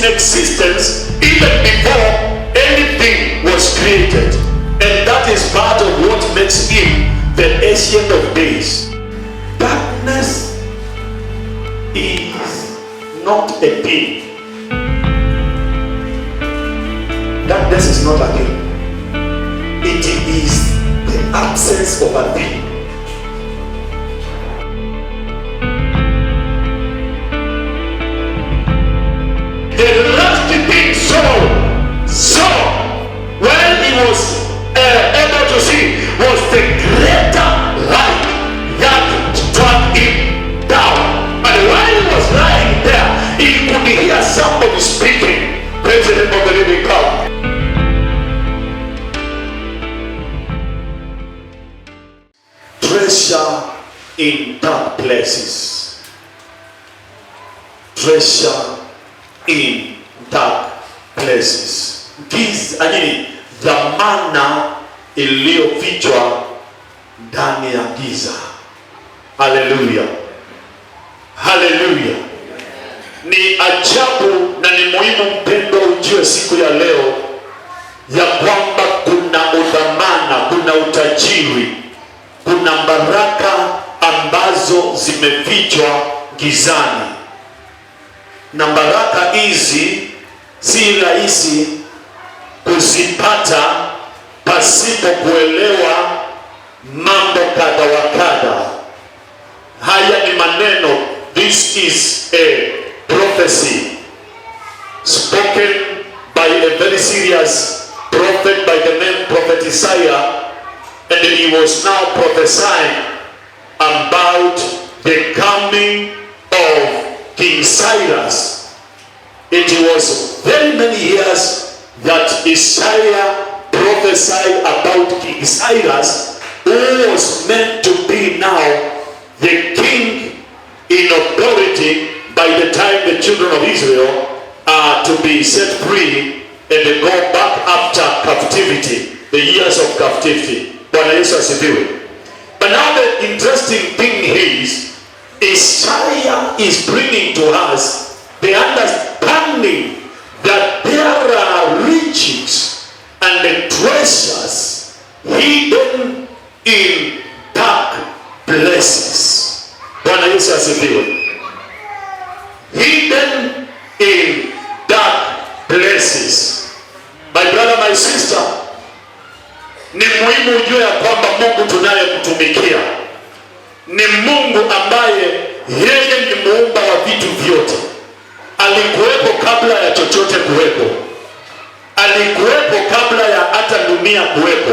in existence even before anything was created. And that is part of what makes him the Ancient of Days. Darkness is not a thing. Darkness is not a thing. It is the absence of a thing. The last thing saw when he was able to see was the greater light that struck him down. And while he was lying there, he could hear somebody speaking. Praise the name of the living God. Treasure in dark places. Treasure in dark places. Dhamana iliyofichwa ndani ya giza. Haleluya, haleluya. Ni ajabu na ni muhimu mpendo ujue siku ya leo ya kwamba kuna udhamana, kuna utajiri, kuna baraka ambazo zimefichwa gizani. Na baraka hizi si rahisi kuzipata pasipo kuelewa mambo kadha wa kadha. Haya ni maneno. This is a prophecy spoken by a very serious prophet by the name Prophet Isaiah, and he was now prophesying about the coming of King Cyrus. It was very many years that Isaiah prophesied about King Cyrus, who was meant to be now the king in authority by the time the children of Israel are to be set free and they go back after captivity, the years of captivity. Bwana Yesu asifiwe. But now the interesting thing is, Isaiah is bringing to us the understanding that there are riches and the treasures hidden in dark places. Bwana Yesu asifiwe. Hidden in dark places. My brother, my sister, ni muhimu ujue ya kwamba Mungu tunayemtumikia ni Mungu ambaye yeye ni muumba wa vitu vyote. Alikuwepo kabla ya chochote kuwepo. Alikuwepo kabla ya hata dunia kuwepo.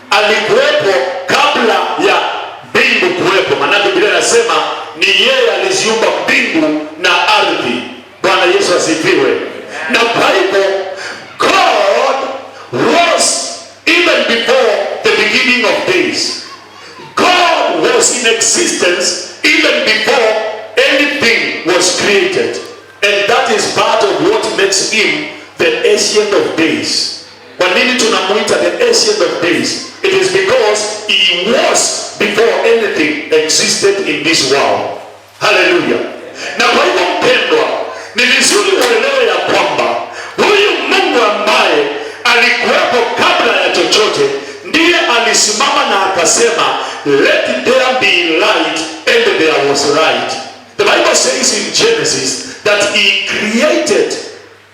Alikuwepo kabla ya mbingu kuwepo. Maana Biblia inasema ni yeye aliziumba mbingu na ardhi. Bwana Yesu asifiwe. Na kwa hivyo God was even before the beginning of days. God was in existence even before anything was created. And that is part of what makes him the Ancient of Days. Kwa nini tunamuita the Ancient of Days? It is because he was before anything existed in this world. Hallelujah. Na kwa hivyo mpendwa, ni vizuri uelewe ya kwamba huyu Mungu ambaye alikuwepo kabla ya chochote ndiye alisimama na akasema, let there be light, and there was light. The Bible says in Genesis that he created,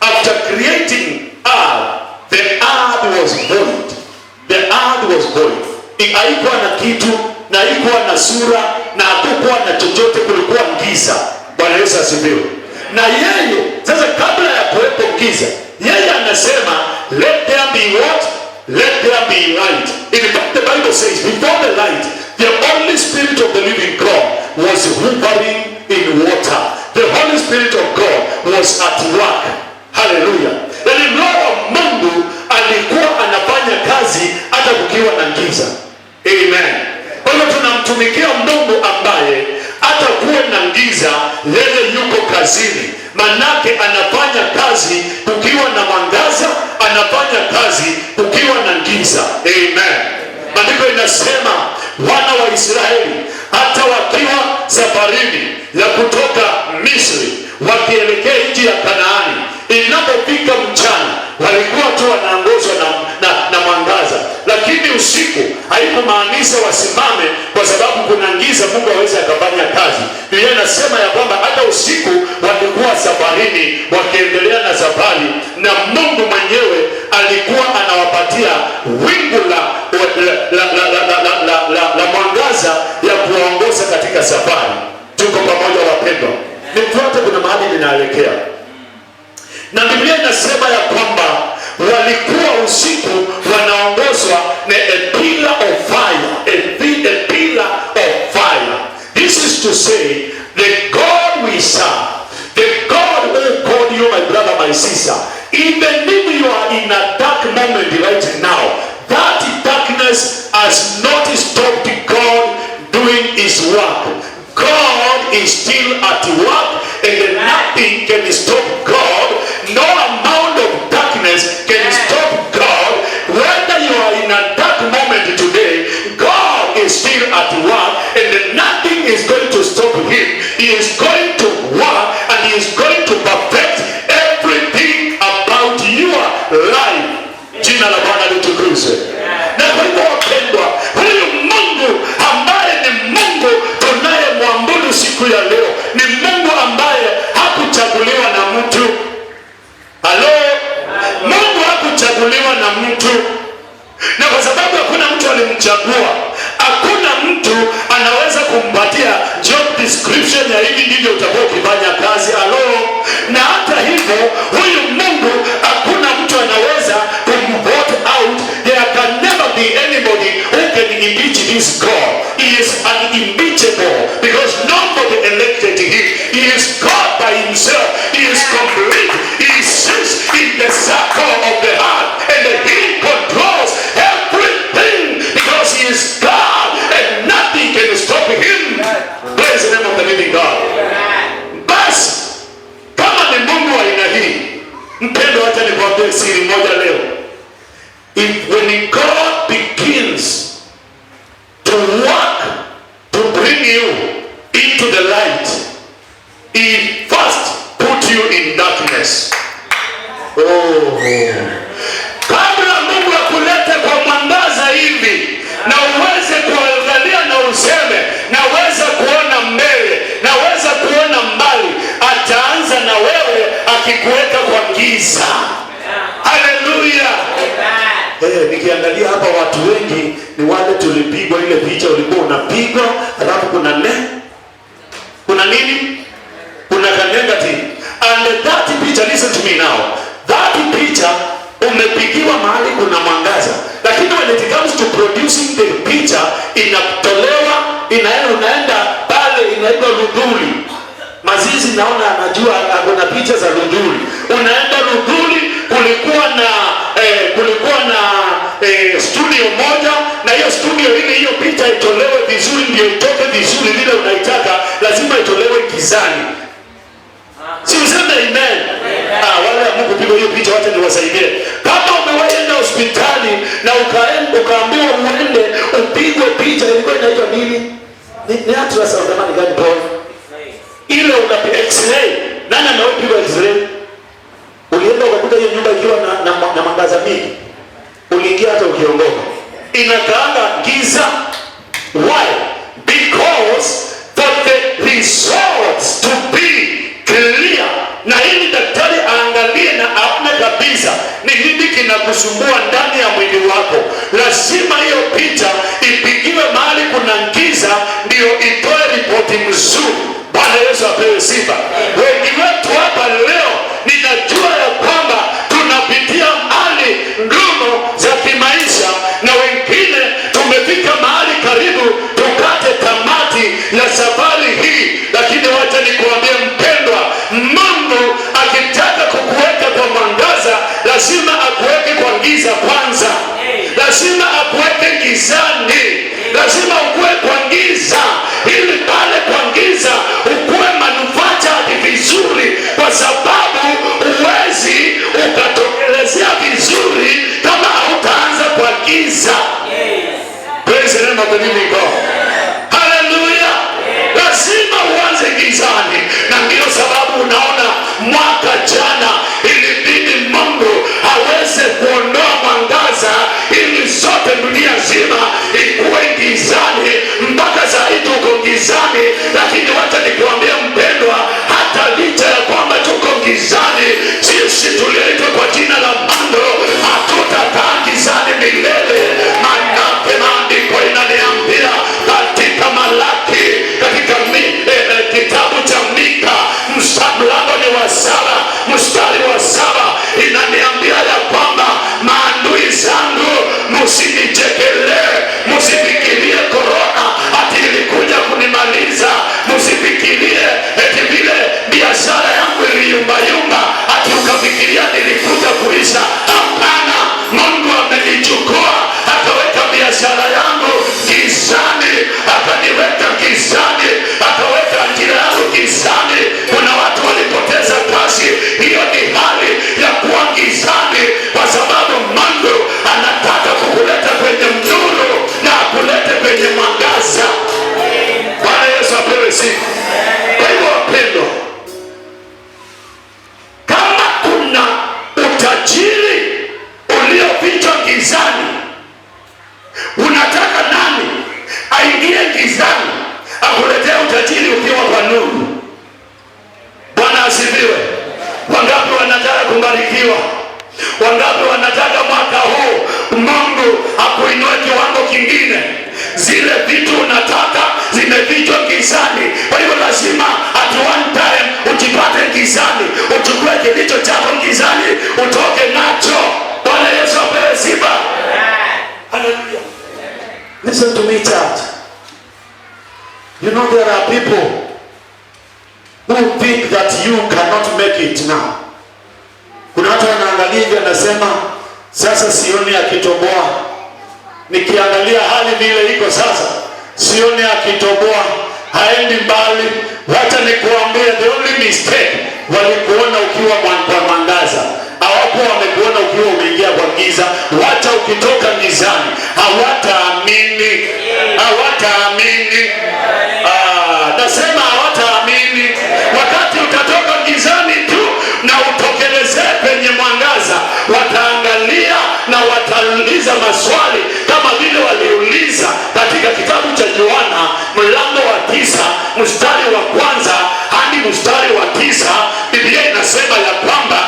after creating earth, the earth was void. The earth was void. Haikuwa na kitu, na haikuwa na sura, na hakukuwa na chochote, kulikuwa giza. Bwana Yesu asifiwe. Na yeye sasa, kabla ya kuwepo giza, yeye anasema let there be what? Let there be light. In fact, the Bible says before the light, the Holy Spirit of the living God was hovering in water. The Holy Spirit of God was at work. Hallelujah. Yani Roho Mungu alikuwa anafanya kazi hata kukiwa na giza. Amen. Kwa hiyo tunamtumikia Mungu ambaye hata kuwe na giza, yeye yuko kazini. Manake anafanya kazi kukiwa na mwangaza, anafanya kazi kukiwa na giza. Amen. Maandiko inasema wana wa Israeli hata wakiwa safarini ya kutoka Misri wakielekea nchi ya Kanaani, Inapofika mchana walikuwa tu wanaongozwa na mwangaza, lakini usiku haikumaanisha wasimame kwa sababu kuna giza Mungu hawezi akafanya kazi. Biblia inasema ya kwamba hata usiku walikuwa safarini wakiendelea na safari, na Mungu mwenyewe alikuwa anawapatia wingu la mwangaza ya kuwaongoza katika safari. Tuko pamoja wapendwa? Nifuate, kuna mahali ninaelekea. Na Biblia inasema ya kwamba walikuwa usiku wanaongozwa na a pillar of fire, a pillar of fire. This is to say, the God we serve, the God who called you, my brother, my sister, even if you are in a dark moment right now, that darkness has not stopped God doing his work. God is still at work, and nothing can stop God. No amount of darkness can stop God. Whether you are in a dark moment today, God is still at work, and nothing is going to stop him. He is going to work, and he is going to perfect everything about your life. Jina la Bwana litukuzwe. Na kwa hivyo wapendwa, huyu Mungu ambaye ni Mungu tunayemwabudu siku ya leo ni Mungu ambaye hakuchaguliwa na mtu. Halo? Mungu hakuchaguliwa na mtu. Na kwa sababu hakuna mtu alimchagua, hakuna mtu anaweza kumpatia job description ya hivi ndivyo utakuwa ukifanya kazi. Halo? Na hata hivyo huyu Mungu hakuna mtu anaweza kumvote out. There can never be anybody who can impeach this God. He is unimpeachable because nobody elected him. He is God by himself. He is complete. He sits in the circle of the heart, and he controls everything because he is God, and nothing can stop him. Praise the name of the living God. Basi kama ni Mungu wa aina hii, mpendo, hata nikwambie siri moja leo. When God begins to work to bring you into the light, he first put you in darkness. Kabla Mungu akulete kwa mwangaza hivi na uweze kuangalia na useme naweza kuona mbele, naweza kuona mbali, ataanza na wewe akikuweka kwa giza. Haleluya. Nikiangalia hapa watu wengi ni wale tulipigwa ile picha ulikuwa unapigwa, alafu kuna nini? Kuna negative. And that picture, listen to me now. That picture umepigiwa mahali kuna mwangaza. Lakini when it comes to producing the picture, inatolewa, unaenda pale inaitwa Luduli. Mazizi naona anajua kuna picha za Luduli. Unaenda Luduli, kulikuwa na studio moja, na hiyo studio ile hiyo picha itolewe vizuri ndio itoke vizuri vile unaitaka, lazima itolewe gizani. Si useme amen? Wale Mungu pigo hiyo picha, wacha niwasaidie. Kama umewaenda hospitali na ukaambiwa uende upigwe picha, ilikuwa inaitwa nini? Ni ultrasound kama ni gani bro? Ile unapiga x-ray. Nani anapiga x-ray? Ulienda ukakuta hiyo nyumba ikiwa na mwangaza mingi. Uliingia hata ukiongoka. Inakaanga giza. Why? Because for the results to be clear, na ili daktari aangalie na aone kabisa ni nini kinakusumbua ndani ya mwili wako, lazima hiyo picha ipigiwe mahali kuna giza ndio itoe ripoti mzuri. Bwana Yesu apewe sifa. Wengi wetu hapa leo ninajua ya kwamba tunapitia hali ngumu za kimaisha, na wengine tumefika mahali karibu tukate tamati ya safari hii, lakini wacha nikuambie mpendwa, Mungu akitaka kukuweka kwa mwangaza lazima akuweke kwa giza kwanza. Lazima akuweke gizani, lazima ukuwe kwa giza, ili pale kwa giza ukuwe manufactured vizuri, kwa sababu uwezi ukatokelezea vizuri kama hautaanza kwa giza. Praise the name of the living God. Hallelujah. Lazima uanze gizani, na ndio sababu unaona mwaka jana ili akuinue kiwango kingine. Zile vitu unataka zimefichwa gizani, kwa hivyo lazima at one time ujipate gizani, uchukue kilicho chako gizani, utoke nacho. Bwana Yesu apewe sifa. Hallelujah. Listen to me, church. You know there are people who think that you cannot make it now. Kuna watu wanaangalia hivi, anasema sasa sioni akitoboa. Nikiangalia hali vile iko sasa, sioni akitoboa, haendi mbali. Wacha nikuambie, the only mistake, walikuona ukiwa kwa mwangaza, hawakuwa wamekuona ukiwa umeingia kwa giza. Wacha ukitoka gizani, hawataamini. Hawataamini. Nasema hawataamini. Wakati utatoka gizani tu na utokelezee penye mwangaza, wataangalia na watauliza maswali kama vile waliuliza katika kitabu cha Yohana mlango wa 9 mstari wa 1 hadi mstari wa 9. Biblia inasema ya kwamba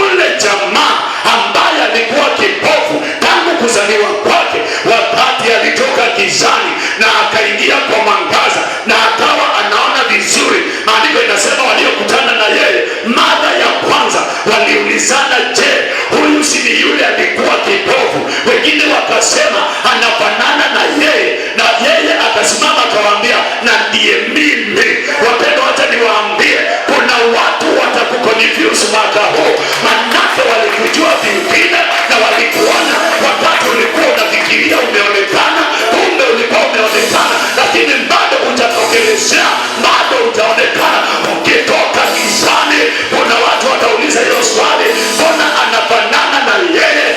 ule jamaa ambaye alikuwa kipofu tangu kuzaliwa kwake, wakati alitoka gizani na akaingia kwa mwangaza na akawa anaona vizuri, maandiko inasema waliokutana na yeye mara ya kwanza waliulizana, je, huyu si ni yule alikuwa kipofu? Wengine wakasema anafanana na yeye, na yeye akasimama akawaambia, na ndiye mimi. Wapendwa, wacha niwaambie, kuna watu watakukonfuse mwaka huu, manake walikujua vingine na walikuona wakati ulikuwa unafikiria umeonekana, kumbe ulikuwa umeonekana, lakini bado hujatokelezea, bado hujaonekana. Ukitoka gizani, kuna watu watauliza hiyo swali, mbona anafanana na yeye?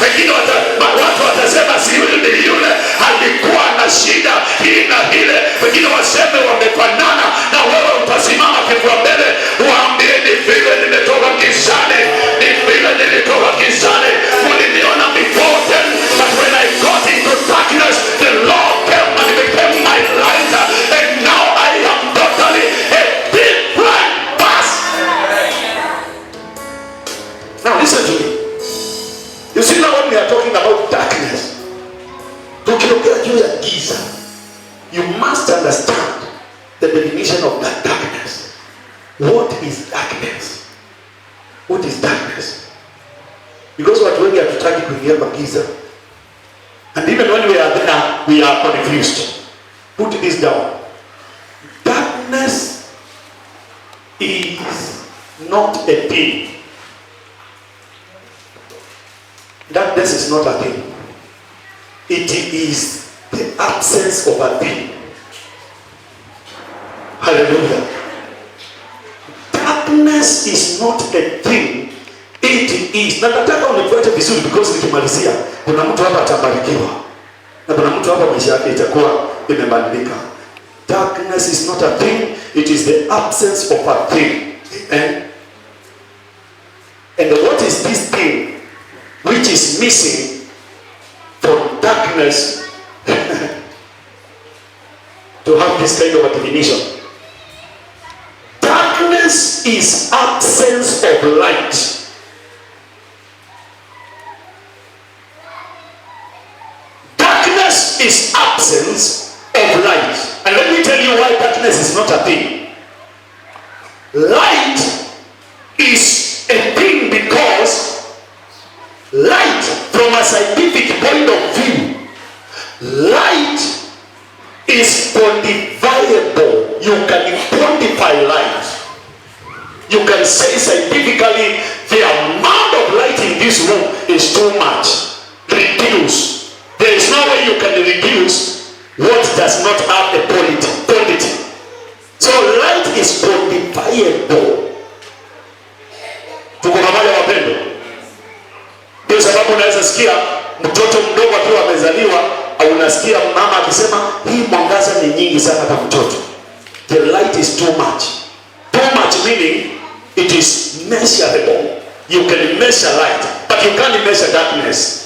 Wengine watu watasema si yule yule, alikuwa na shida hii na ile. Wengine waseme wamefanana, na wewe utasimama kifua mbele waambie, ni vile nimetoka gizani, ni vile nilitoka gizani. Muliniona before then, but when I got into darkness, the Lord came and became my light, and now I am totally a different person. Now listen to me. You see, now when we are talking about darkness, tukiongea juu ya giza, you must understand the definition of that darkness. What is darkness? What is darkness? Because watu wengi hatutaki kuingia kwa giza, and even when we are there, we are confused. Put this down. Darkness is not a thing. Darkness is not a thing. It is the absence of a thing. Hallelujah. Darkness is not a thing. It is. Na nataka unifuate vizuri, because nikimalizia kuna mtu hapa atabarikiwa na kuna mtu hapa maisha yake itakuwa imebadilika. Darkness is not a thing. It is the absence of a thing. Amen. And what is this thing which is missing from darkness to have this kind of a definition? Darkness is absence of light. Darkness is absence of light. And let me tell you why darkness is not a thing. Light is a thing because light, from a scientific point of view, light is quantifiable. You can quantify light. You can say scientifically the amount of light in this room is too much. Reduce. There is no way you can reduce what does not have a quantity. So light is quantifiable. Tuko pamoja wapendwa? Ndio sababu unaweza sikia mtoto mdogo akiwa amezaliwa, au unasikia mama akisema hii mwangaza ni nyingi sana kwa mtoto. The light is too much. Too much meaning it is measurable. You can measure light, but you can't measure darkness.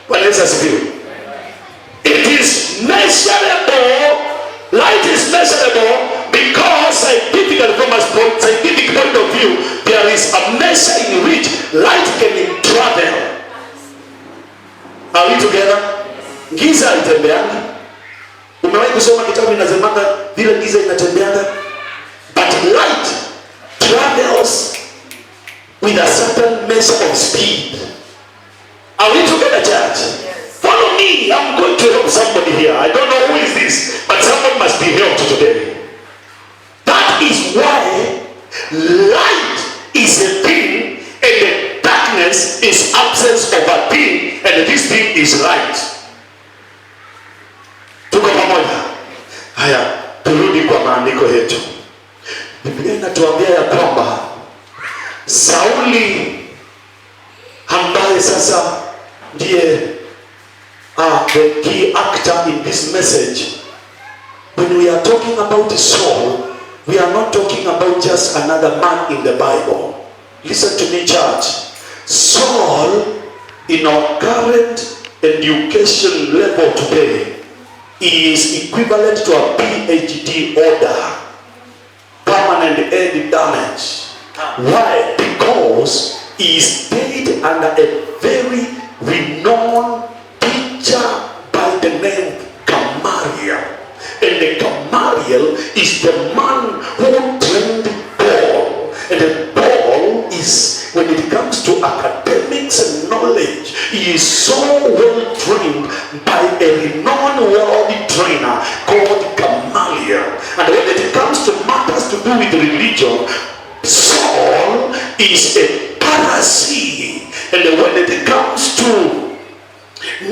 Bwana Yesu asifiwe. It is measurable. Light is measurable because scientifically, from a scientific point of view, there is a measure in which light can travel. Are we together? Giza haitembeani. Umewahi kusoma kitabu inasemanga vile giza inatembeana? But light travels with a certain measure of speed. Are we together, church? Follow me. I'm going to help somebody here. I don't know who is this, but someone must be helped today. That is why light is a thing and the darkness is absence of a thing, and this thing is light. Tuko pamoja? Haya, turudi kwa maandiko yetu. Biblia inatuambia ya kwamba Sauli ambaye sasa ndiye the key actor in this message. When we are talking about Saul, we are not talking about just another man in the Bible. Listen to me, church. Saul, in our current education level today, is equivalent to a PhD order, permanent head damage. Why? Because he stayed under a very renowned teacher by the name Gamaliel. And the Gamaliel is the man who trained Paul. And Paul is, when it comes to academics and knowledge, he is so well trained by a renowned world trainer called Gamaliel. And when it comes to matters to do with religion, Saul is a Pharisee. And when it comes to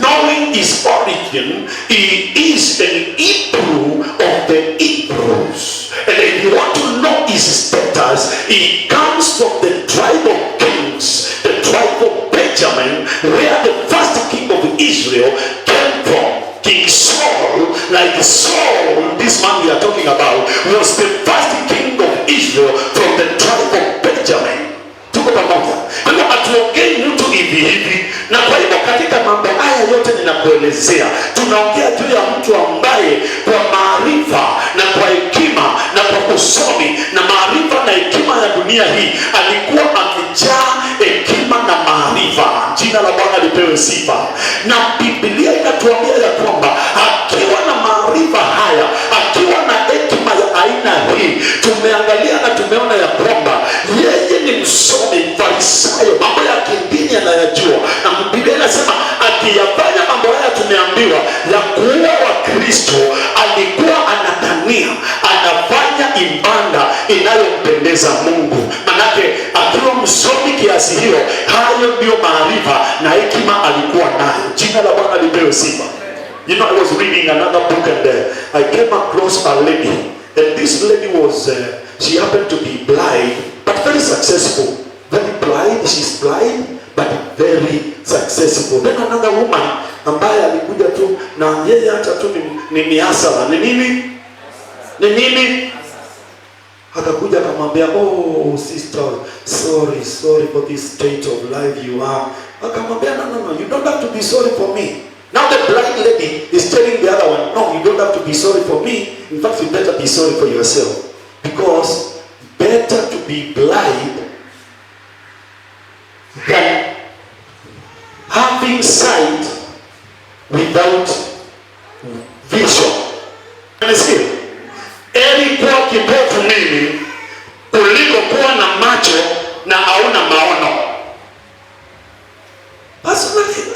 knowing his origin, he is an Hebrew of the Hebrews. And if you want to know his status, he comes from the tribe of kings, the tribe of Benjamin, where the first king of Israel came from. King Saul, like Saul, this man we are talking about, was the first king of Israel from the tribe of Benjamin. Tuko pamoja. Kwa hiyo hatuongei mtu hivi hivi. Na kwa hivyo katika mambo haya yote ninakuelezea, tunaongea juu ya mtu ambaye kwa maarifa na kwa hekima na kwa usomi na maarifa na hekima ya dunia hii alikuwa amejaa hekima na maarifa. Jina la Bwana lipewe sifa. Na Biblia inatuambia ya kwamba akiwa na maarifa haya, akiwa na hekima ya aina hii, tumeangalia na tumeona ya kwamba yeye ni msomi, Farisayo, mambo ya kidini anayajua. Na Biblia inasema akiyafanya mambo haya, tumeambiwa ya kuua Wakristo, alikuwa anatania anafanya ibada inayompendeza Mungu. Manake akiwa msomi kiasi hiyo, hayo ndio maarifa na hekima alikuwa nayo. Jina la Bwana lipewe sifa. You know, I was reading another book and I came across a lady, and this lady was she happened to be blind but very successful. Very blind, she's blind but very successful. Then another woman ambaye alikuja tu na yeye hata tu ni hasara. Ni nini? Akakuja akamwambia, oh sister, sorry for this state of life you are. Akamwambia, no, you don't have to be sorry for me. Now the blind lady is telling the other one, no, you don't have to be sorry for me. In fact, you better be sorry for yourself. Because better to be blind than having sight without vision. Unasikia? Eli kuwa kipofu mimi kuliko kuwa na macho na hauna maono. Personally,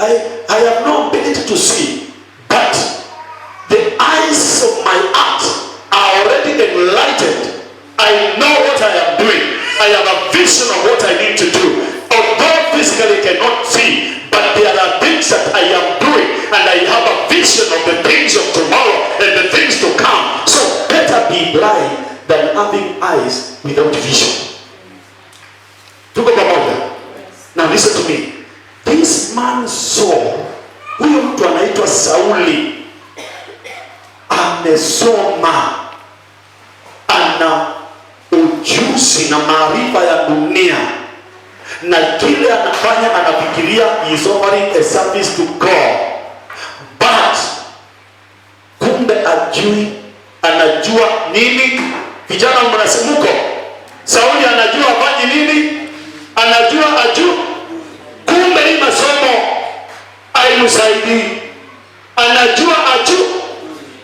I have no ability to see, but the eyes of my heart are already enlightened. I know what I am doing. I have a vision of what I need to do. Although physically cannot see, but there are things that I am doing, and I have a vision of the things of tomorrow and the things to come. So better be blind than having eyes without vision. Tuko pamoja? Now listen to me. This man Saul, huyo mtu anaitwa Sauli, amesoma, ana ujuzi na maarifa ya dunia, na kile anafanya anafikiria is offering a service to God, but kumbe anajua nini? Vijana mnasemuko, Sauli anajua afanye nini? Anajua kumbe hii masomo haimsaidii, anajua ajua.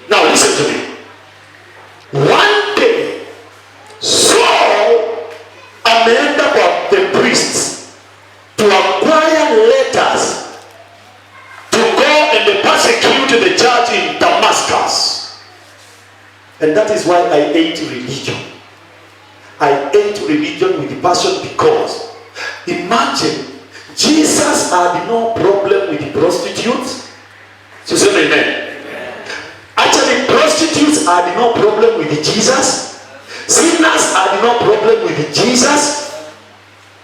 Now listen to me. One day Saul ameenda kwa the priests to acquire letters to go and persecute the church in Damascus. And that is why I hate religion. I hate religion with passion, because imagine Jesus had no problem with the prostitutes. So say amen. Actually, prostitutes had no problem with Jesus. Sinners had no problem with Jesus.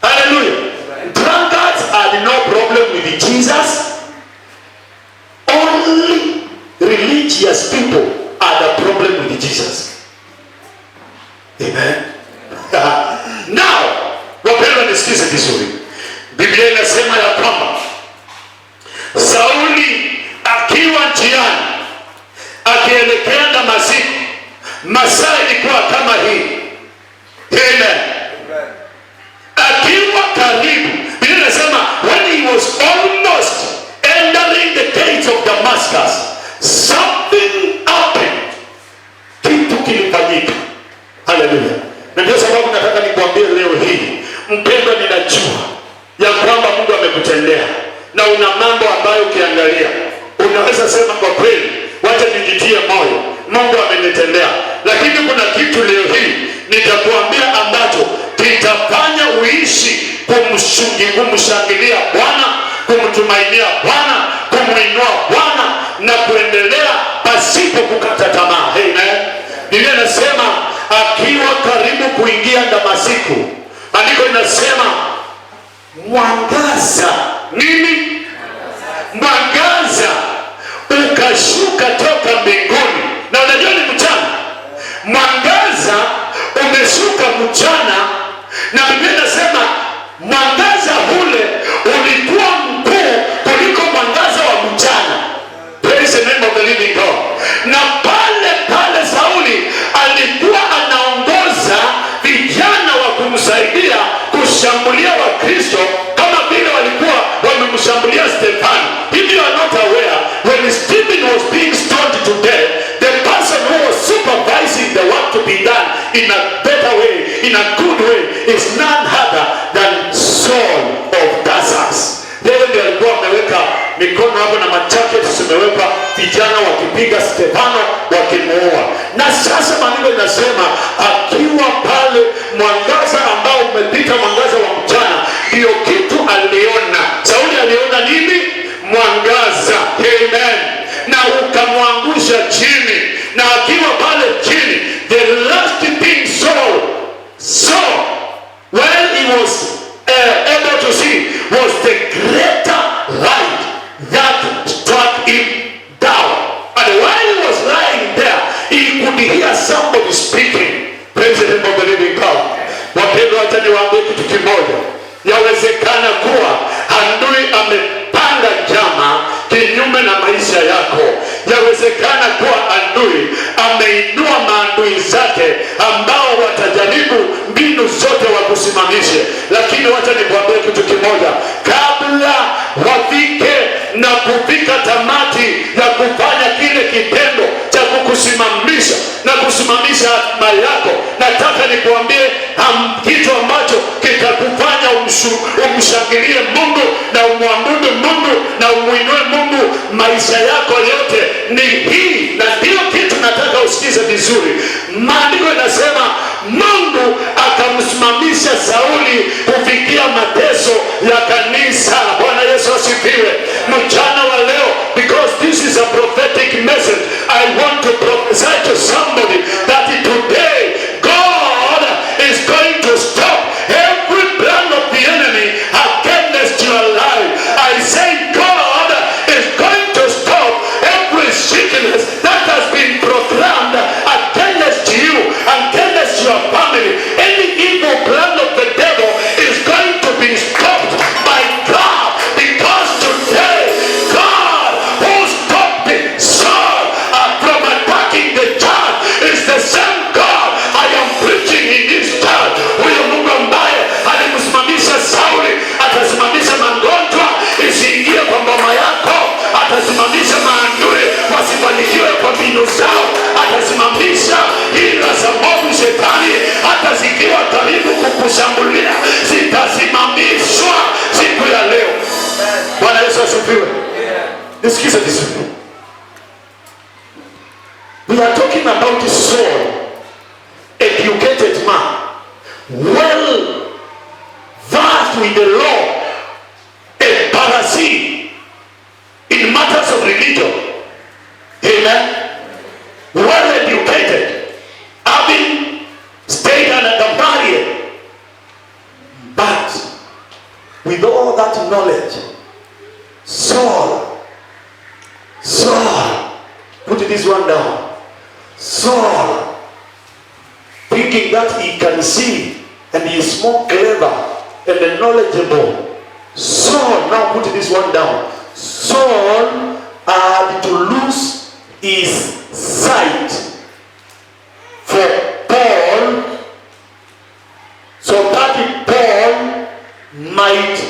Hallelujah. Drunkards had no problem with Jesus. Only religious people had a problem with Jesus. Amen. Now, wapendwa nisikize vizuri. Biblia inasema ya kwamba Sauli akiwa njiani akielekea Damasiko, masaa ilikuwa kama hii. Amen. Akiwa karibu, Biblia inasema when he was almost entering the gates of Damascus, something happened. Kitu kilifanyika. Hallelujah. Na ndio sababu nataka nikuambie leo hii, mpendwa, ninajua ya kwamba Mungu amekutendea na una mambo ambayo ukiangalia unaweza sema kwa kweli, wacha nijitie moyo, Mungu amenitendea. Lakini kuna kitu leo hii nitakuambia ambacho kitafanya uishi kumshangilia Bwana, kumtumainia Bwana, kumuinua Bwana na kuendelea pasipo kukata tamaa. Amen. Biblia inasema akiwa karibu kuingia Damasiko, andiko linasema mwangaza nini? Mwangaza ukashuka toka mbinguni. Na unajua ni mchana, mwangaza umeshuka mchana, na Biblia inasema mwangaza ule ulikuwa mkuu kuliko mwangaza wa mchana. Praise the name of the living God. Na pale Sauli alikuwa anaongoza vijana wa kumsaidia kushambulia Wakristo kama vile walikuwa wamemshambulia Stefano. If you are not aware, when Stephen was being stoned to death, the person who was supervising the work to be done in a better way, in a good way, is none other than Saul of Tarsus. Yeye ndiye alikuwa ameweka mikono hapo na majackets zimewekwa, vijana wakipiga Stefano wakimuua. Na sasa maandiko inasema akiwa pale, mwangaza ambao umepita mwangaza wa mchana, ndio kitu aliona. Sauli aliona nini? Mwangaza. Amen. Na ukamwangusha chini, na akiwa pale chini, the last thing Saul saw when he was able to see was the greater light that struck him down. And while he was lying there, he could hear somebody speaking. Praise the name of the living God. Wapendwa, acha niwaambie kitu kimoja. Yawezekana kuwa adui amepanga njama kinyume na maisha yako. Yawezekana kuwa adui ameinua maadui zake ambao watajaribu mbinu zote wakusimamishe. Lakini wacha nikwambie kitu kimoja, kabla wafike na kufika tamati ya kufanya kile kitendo cha kukusimamisha na kusimamisha hatima yako, nataka nikuambie kitu ambacho kitakufanya umshangilie Mungu na umwabudu Mungu na umuinue Mungu maisha yako yote ni hii. Na ndio kitu nataka usikize vizuri. Maandiko inasema Mungu akamsimamisha Sauli kufikia mateso ya kanisa. Bwana Yesu asifiwe. Mchana wa leo, because this is a prophetic message, I want to prophesy to somebody that today God is going to stop every plan of the enemy against your life. I say God is going to stop every sickness that has been proclaimed against you, against your family. Any evil plan of the devil is going to be stopped by God, because today Nisikize vizuri. We are talking about Saul, educated man, well versed with the law, a Pharisee in matters of religion. Amen. Well educated, having stayed under Gamaliel, but with all that knowledge, Saul, put this one down. Saul, thinking that he can see and he is more clever and knowledgeable. Saul, now put this one down. Saul had to lose his sight for Paul, so that Paul might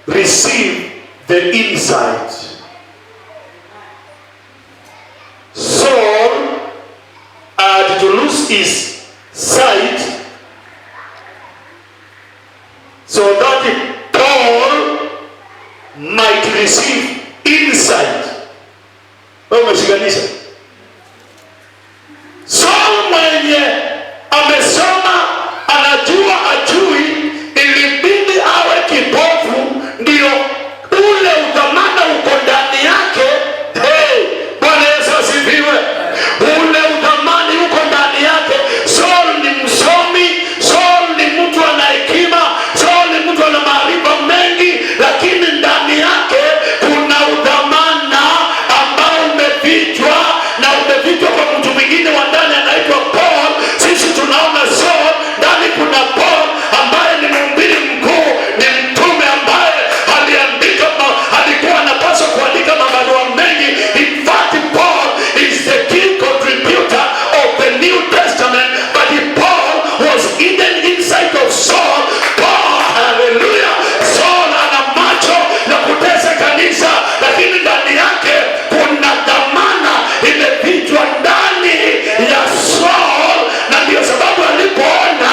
receive the insight. Saul had to lose his sight so that Paul might receive insight. Umeshikanisha. Saul mwenye amesoma anajua ajui, ilibidi awe kipofu ndio ule udhamana uko ndani yake. Hey, Bwana Yesu asifiwe. Ule udhamani uko ndani yake. Saul ni msomi, Saul ni mtu ana hekima, Saul ni mtu ana maarifa mengi, lakini ndani yake kuna udhamana ambao umefichwa, na umefichwa kwa mtu mwingine wa ndani anaitwa Paul. Sisi tunaona Saul, ndani kuna Paul ambaye ni mhubiri mkuu, ni mtume ambaye alikuwa anapaswa kuandika mabarua mengi. In fact, Paul is the key contributor of the New Testament, but Paul was hidden inside of Saul. Paul, hallelujah, Saul ana macho na kutesa kanisa, lakini ndani yake kuna dhamana imefichwa ndani ya Saul, na ndio sababu alipoona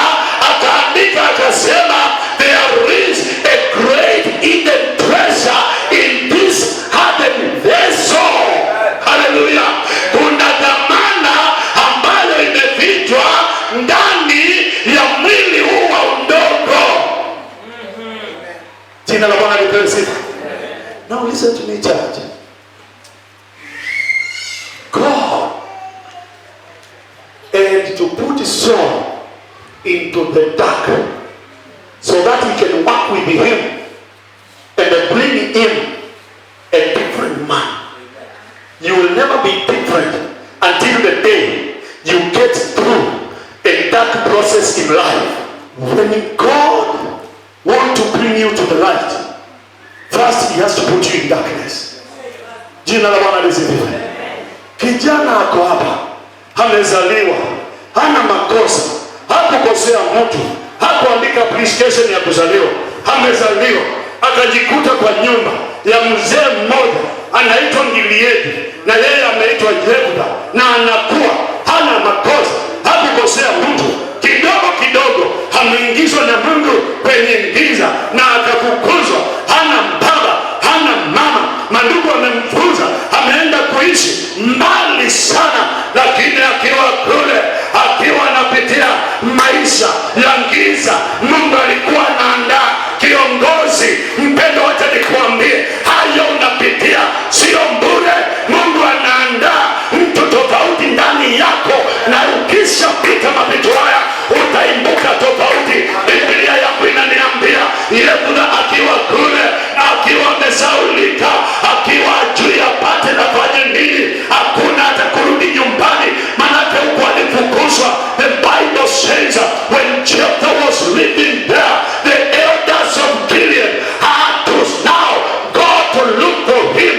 akaandika akasema, there is a great hidden treasure in this hardened vessel. Hallelujah. Kuna dhamana ambayo imefichwa ndani ya mwili huu wa udongo. Jina la Bwana lipewe sifa. Now listen to me, church. God and to put Saul into the dark so that he can work with him and bring him a different man. You will never be different until the day you get through a dark process in life. When God wants to bring you to the light, first he has to put you in darkness. Jina la Bwana lisifiwe. Kijana ako hapa, amezaliwa, hana makosa, hakukosea mtu, hakuandika application ya kuzaliwa. Amezaliwa akajikuta kwa nyumba ya mzee mmoja anaitwa Gileadi, na yeye ameitwa Jephthah, na anakuwa hana makosa, hakukosea mtu. Kidogo ameingizwa na Mungu kwenye giza na akafukuzwa. Hana baba, hana mama, mandugu amemfukuza, ameenda kuishi mbali sana, lakini akiwa kule, akiwa anapitia maisha ya giza, Mungu alikuwa anaandaa kiongozi. Mpendo, wacha nikuambie, hayo unapitia sio bure. Mungu anaandaa mtu tofauti ndani yako, na ukishapita mapito haya utaimbuka tofauti. Biblia yangu inaniambia Yephthah akiwa kule, akiwa amesaulika, akiwa ajui apate nafanya nini, hakuna hata kurudi nyumbani, manake huko alifukuzwa. The Bible says when Jephthah was living there, the elders of Gilead had to now go to look for him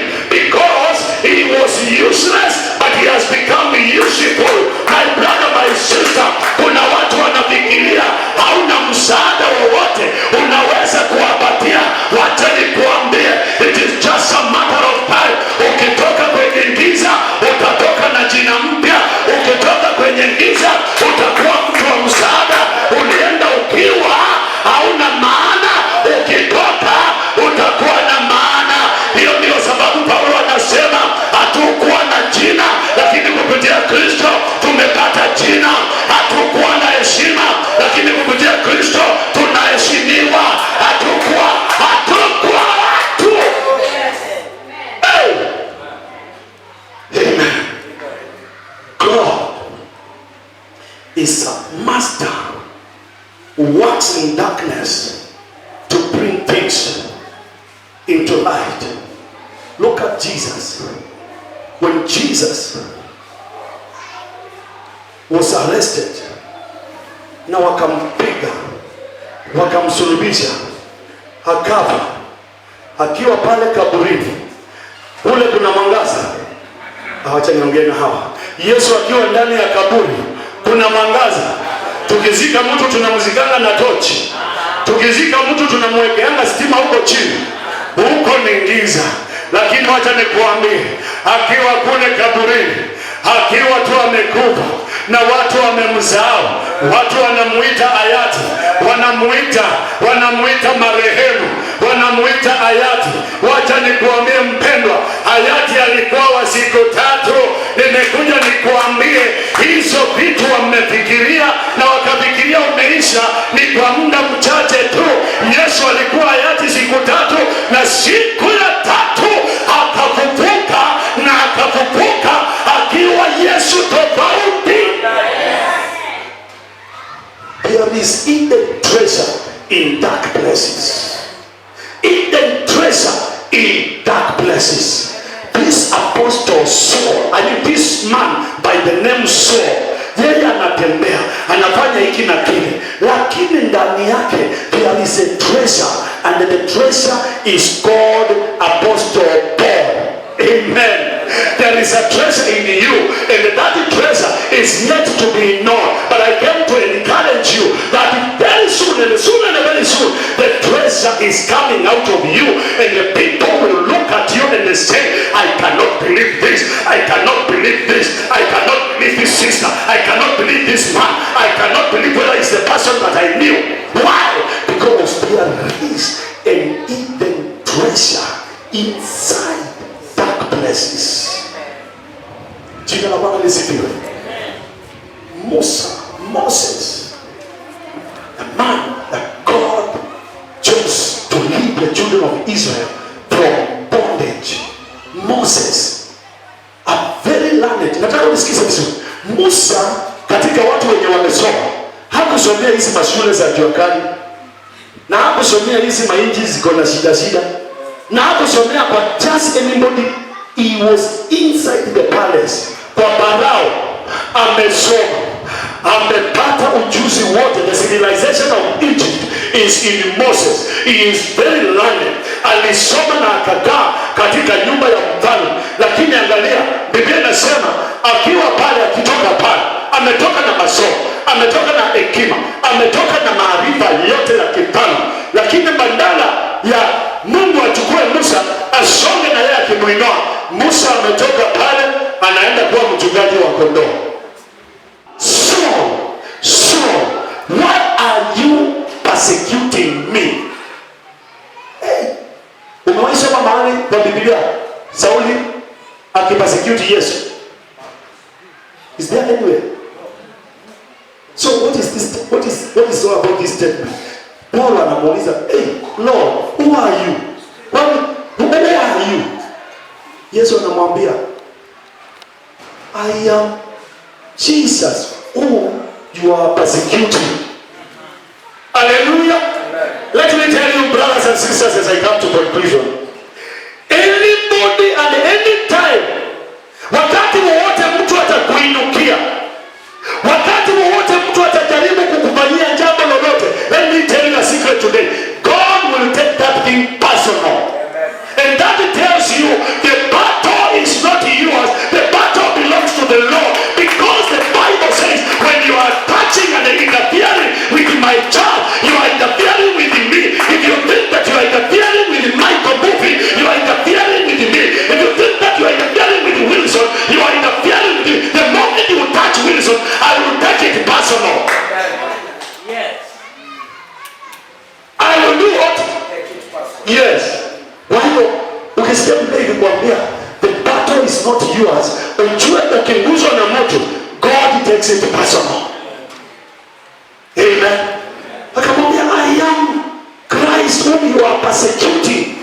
is a master who works in darkness to bring things into light. Look at Jesus. When Jesus was arrested na wakampiga, wakamsulubisha, akafa. Akiwa pale kaburini, ule kuna mwangaza. Awacha niongee na hawa. Yesu akiwa ndani ya kaburi, kuna mwangaza. Tukizika mtu tunamzikana na tochi. Tukizika mtu tunamwekeanga stima huko chini. Huko ni giza. Lakini wacha nikuambie, akiwa kule kaburini, akiwa tu amekufa na watu wamemsahau, watu wanamuita hayati, wanamuita marehemu, wanamuita hayati. Wacha nikuambie mpendwa, hayati alikuwa wa siku 3. Nimekuja nikuambie hizo vitu wamefikiria na wakafikiria umeisha, ni kwa muda mchache tu. Yesu alikuwa hayati siku 3 na siku ya 3 akafufuka, na akafufuka akiwa Yesu tofauti. There is hidden treasure in dark places. Hidden treasure in dark places. This apostle Saul, this man by the name Saul, yeye anatembea, anafanya hiki na kile, lakini ndani yake there is a treasure, and the treasure is called Apostle Paul. Amen. There is a treasure in you, and that treasure is yet to be known. But I came to encourage you that very soon and very soon, the treasure is coming out of you, and the people will look at you and they say, I cannot believe this, I cannot believe this, I cannot believe this sister, I cannot believe this man, I cannot believe whether it's the person that I knew. Why? Because there is an hidden treasure inside dark places. Jina la Bwana lisifiwe. Moses, the man that God chose to lead the children of Israel from bondage. Moses, a very learned. Nataka unisikize vizuri. Musa, katika watu wenye wamesoma, hakusomea hizi mashule za jua kali, na hakusomea hizi mainji ziko na shida, na hakusomea kwa just anybody. He was inside the palace kwa Farao, amesoma, amepata ujuzi wote. The civilization of Egypt is in Moses. He is very learned. Alisoma na akakaa katika nyumba ya mfalme. Lakini angalia, Biblia inasema akiwa pale, akitoka pale, ametoka na masomo, ametoka na hekima, ametoka na maarifa yote ya kifalme. Lakini badala ya Mungu achukue Musa asonge na yeye akimuinua, Musa ametoka pale, anaenda kuwa mchungaji wa kondoo. Saul, why are you persecuting me? Hey, umewahi soma mahali kwa Biblia Sauli akipersecute Yesu? Is there anywhere? So what is this? What is all about this statement? Paul anamuuliza, hey Lord, who are you? Who are you? Yesu anamwambia, I am Jesus whom you are persecuting. Hallelujah. Let me tell you, brothers and sisters, as I come to conclusion, anybody and any time, wakati wowote mtu atakuinukia, wakati wowote mtu atajaribu kukufanyia jambo lolote, let me tell you a secret today. God will take that thing personal. And that tells you the battle is not yours, the battle belongs to the Lord. Because the Bible says, when you are touching and interfering with my child, you are interfering with me. If you think that you are interfering with Michael Movie, you are interfering with me. If you think that you are interfering with Wilson, you are interfering with me. The moment you touch Wilson, I will take it personal. Yes. I will do what? Yes. Kwa hiyo ukisikia Biblia ikikwambia the battle is not yours, ujue ukinguzwa na moto, God takes it personal. Amen. Akamwambia, I am Christ whom you are persecuting.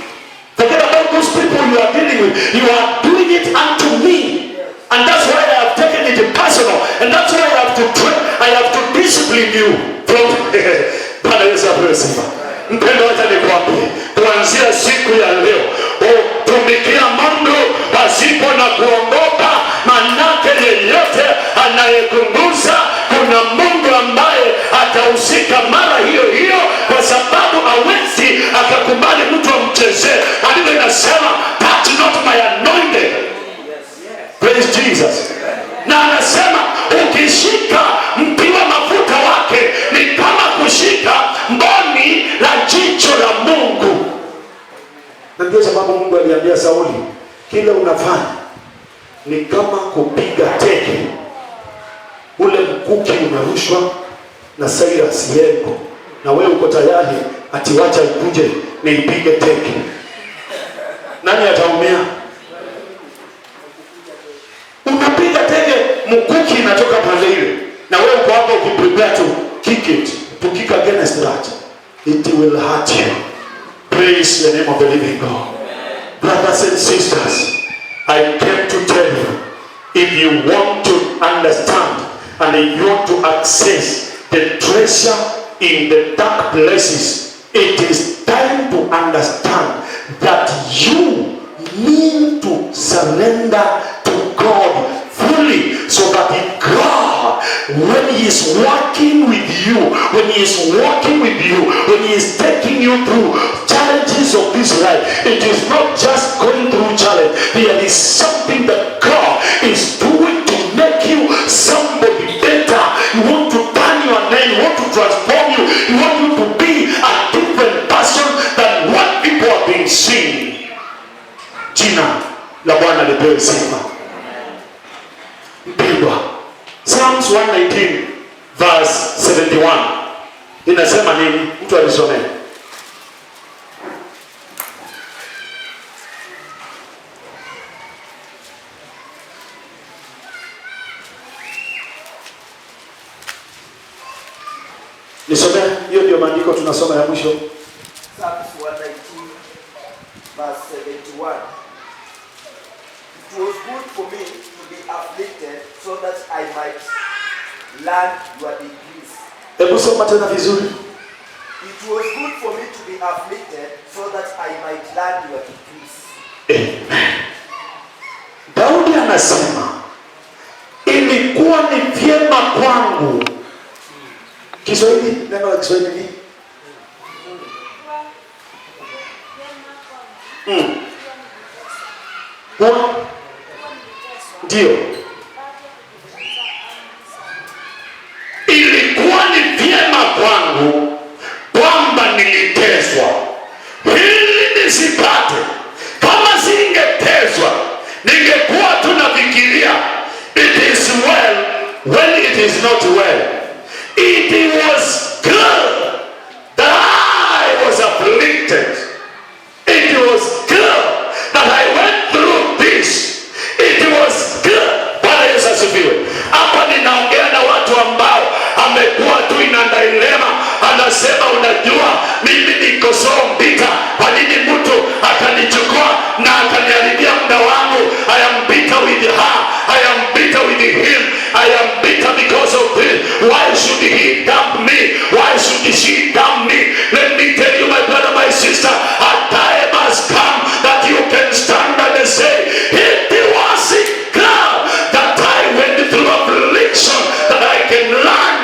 Forget about those people you are dealing with. You are doing it unto me. And that's why I have taken it personal. And that's why I have to pray. I have to kile unafanya ni kama kupiga teke. Ule mkuki unarushwa na Cyrus Yengo, na wewe uko tayari atiwacha ikuje na ipige teke. Nani ataumia? Unapiga teke, mkuki inatoka pale ile, na wewe uko hapo ukiprepare to kick it, to kick against that. It will hurt you. Praise the name of the living God. Brothers and sisters, I came to tell you, if you want to understand and if you want to access the treasure in the dark places, it is time to understand that you need to surrender to God fully, so that God, when He is working with you, when He is walking with you, when He is taking you through challenges of this life, it is not just going through challenge. There is something that God is doing to make you somebody better. You want to turn your name, you want to transform you, you want you to be a different person than what people have been seeing. Jina la Bwana lipewe sifa. Mpendwa, Psalms 119 verse 71 inasema nini? Mtu alisomea. Nisomea, hiyo ndio maandiko tunasoma ya mwisho. Psalms 119 verse 71. It was good for me to be afflicted so that I might learn your decrees. Hebu soma tena vizuri. It was good for me to be afflicted so that I might learn your decrees. Amen. Daudi anasema ilikuwa ni vyema kwangu. Kiswahili, neno la Kiswahili ni ndio. Ilikuwa ni vyema kwangu kwamba niliteswa ili nisipate. Kama singeteswa, ningekuwa tunafikiria it is well when it is not well. It was good that I was afflicted. It was good that I went through this. It was good. Bwana Yesu asifiwe. Hapa ninaongea na watu ambao amekuwa tu ina dilema. Anasema unajua mimi niko so bitter. Kwa nini mtu akanichukua na akaniharibia muda wangu? I am bitter with her. I am bitter with him. I am bitter because of this. Why should he dump me? Why should she dump me? Let me tell you, my brother, my sister, a time has come that you can stand and say, it was God that I went through affliction that I can learn.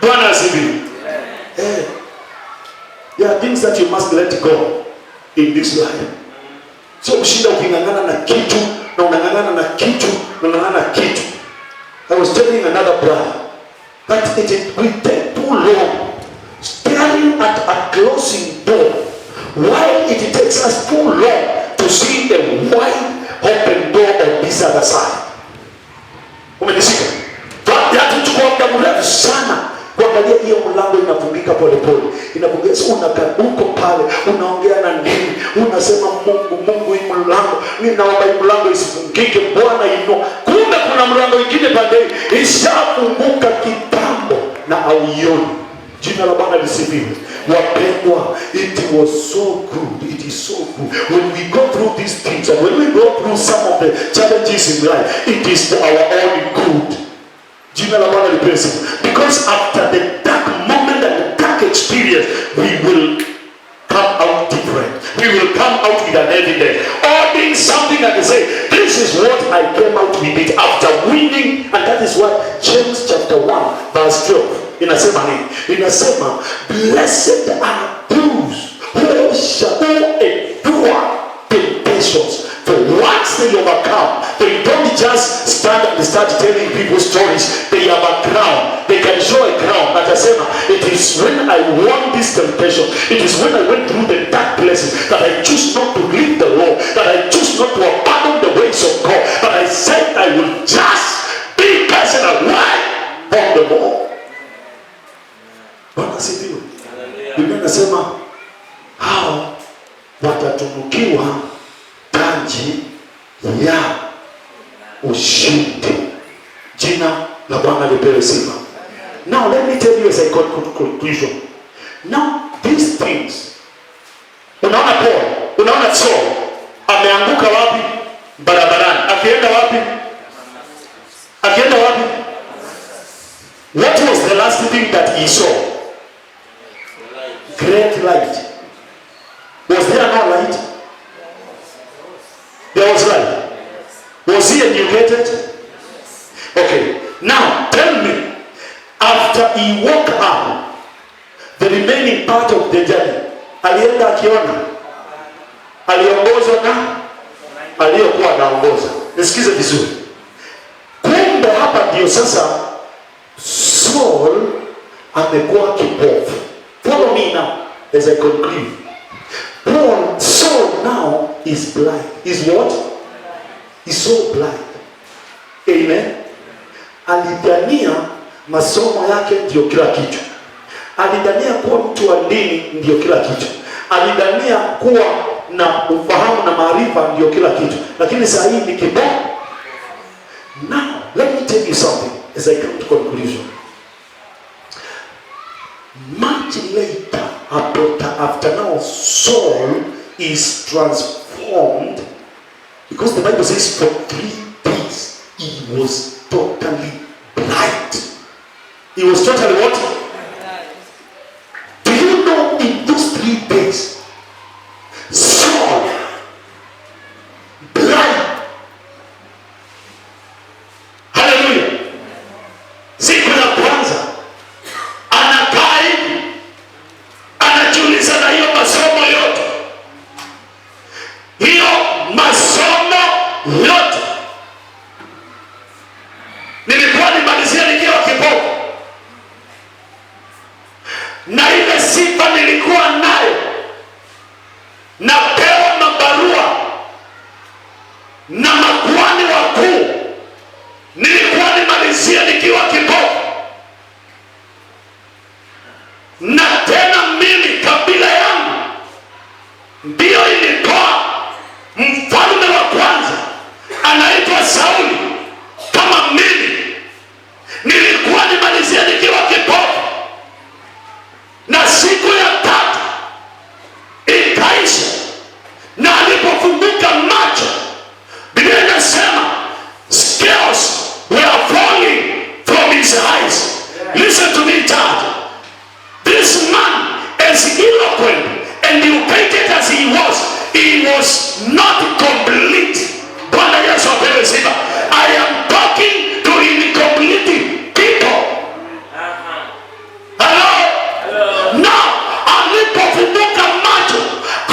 Bwana asifiwe. There are things that you must let go in this life. So ushinda ukingangana na kitu na unangangana na kitu na unangangana na kitu. I was telling another brother that it will take too long staring at a closing door while it takes us too long to see the wide open door on this other side. Umenishika? Yatuchukua muda mrefu sana kuangalia hiyo mlango inafungika pole pole. Inafungika, unakaduko pale, unaongea na nini? Unasema Mungu hii mlango, ninaomba hii mlango isifungike, Bwana inua. Kumbe kuna mlango mwingine pande ishafunguka kitambo na auioni. Jina la Bwana lisifiwe. Wapendwa, it was so good. It is so good. When we go through these things and when we go through some of the challenges in life, it is for our own good. Jina la Bwana lipewe sifa. Because after the dark moment and the dark experience, we will come out different. We will come out with an evidence. Or doing something and say, this is what I came out with it after winning. And that is what James chapter 1 verse 12 inasema nini? Inasema, blessed are those who shall endure temptations, for once they overcome, they don't just stand and start telling people stories. They have a crown. They can show a crown. But I said, it is when I won this temptation, it is when I went through the dark places that I choose not to leave the law, that I choose not to abandon the ways of God. But I said I will just be personal. Why? On the law. Bwana sifiwe. Biblia inasema hao watatunukiwa taji ya ushindi. Jina la Bwana lipewe sifa. Now let me tell you as I got conclusion. Now these things, unaona Paul, unaona Saul ameanguka wapi? Barabarani. Akienda wapi? Akienda wapi? What was the last thing that he saw? Great light. Was there no light? There was light. Was he educated? Okay. Now tell me, after he woke up, the remaining part of the journey, alienda akiona, aliongozwa na aliyokuwa anaongoza. Nisikize vizuri. Kumbe hapa ndio sasa Saul amekuwa kipofu. Follow me now as I conclude. Saul now is blind. Is what? He's so blind. Amen. Alidhania masomo yake ndio kila kitu. Alidhania kuwa mtu wa dini ndio kila kitu. Alidhania kuwa na ufahamu na maarifa ndio kila kitu. Lakini saa hii ni kipofu. Now, let me tell you something as I come to conclusion. Much later, after now, Saul is transformed, because the Bible says for 3 days he was totally blind. He was totally what? Do you know in those 3 days, Saul, blind. Hallelujah. Siku ya kwanza anakaa hivi, anajiuliza na hiyo masomo yote, nilikuwa nimalizia nikiwa kipofu, na ile sifa nilikuwa nayo, napewa mabarua na makuhani wakuu, nilikuwa nimalizia nikiwa kipofu. Na tena mimi kabila yangu ndio ilitoa mfalme wa kwanza anaitwa Sauli. Kama mimi nilikuwa nimalizia nikiwa kipofu, na siku ya 3 ikaisha, na alipofunguka macho, Biblia inasema scales were falling from his eyes. Listen to me, church. This man, as eloquent and educated as he was not complete. Bwana Yesu apewe sifa. I am talking to incomplete people. Hello? Now, alipofunguka macho,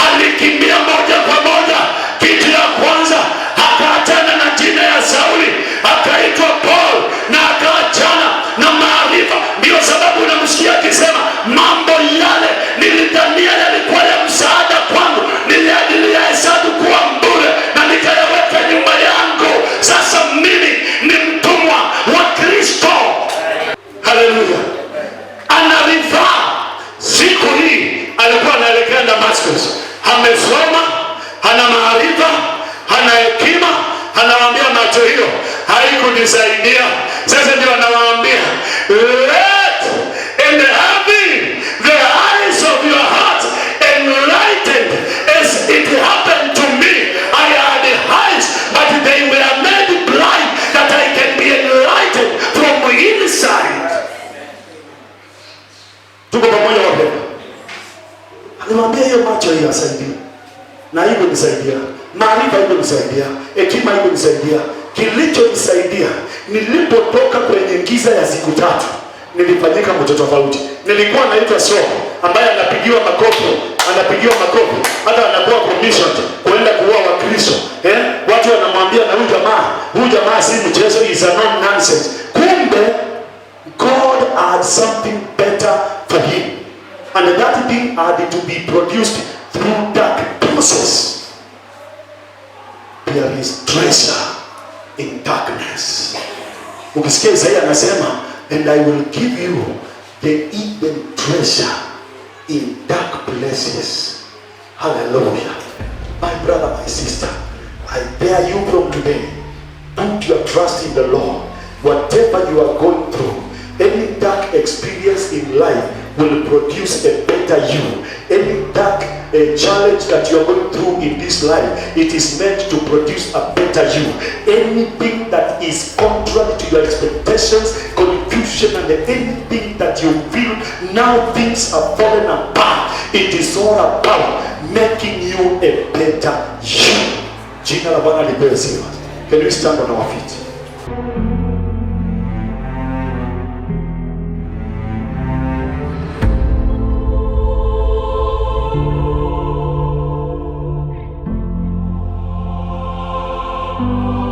alikimbia moja kwa moja. Kitu ya kwanza, akaachana na jina ya Sauli, akaitwa Paul, na akaachana na maarifa. Ndio sababu unamsikia akisema, mambo yale nilidhania yalikuwa ya msaada kwangu, niliyahesabu kuwa bure na nikayaweka nyuma yangu. Sasa mimi ni mtumwa wa Kristo. Haleluya. Anarivaa. Siku hii alikuwa anaelekea Damascus. Amesoma, hana maarifa, hana hekima. Anawaambia macho hiyo haikunisaidia. Sasa ndio anawaambia, let in the heaven the eyes of your heart enlightened as it happened to me. I had eyes, but they were made blind that I can be enlightened from inside. Tuko pamoja wapendwa. Alimwambia hiyo macho hiyo asaidia. Na hivyo nisaidia. Maarifa hivyo nisaidia. Hekima hivyo nisaidia. Kilichonisaidia, nilipotoka kwenye giza ya siku 3, nilifanyika mtu tofauti. Nilikuwa naitwa Saul, ambaye anapigiwa makofi, hata anakuwa commissioned kwenda kuua Wakristo. Watu wanamwambia, na huyu jamaa huyu jamaa si mchezo, is a non nonsense. Kumbe God had something better for him, and that thing had to be produced through dark process. There is treasure in darkness. Ukisikia Isaiah anasema, and I will give you the hidden treasure in dark places. Hallelujah. My brother, my sister, I dare you from today, put your trust in the Lord. Whatever you are going through, any dark experience in life will produce a better you. Any dark challenge that you are going through in this life, it is meant to produce a better you. Anything that is contrary to your expectations, confusion, and anything that you feel now things are falling apart, it is all about making you a better you. Jina la Bwana lipewe sifa. Can we stand on our feet? Thank you.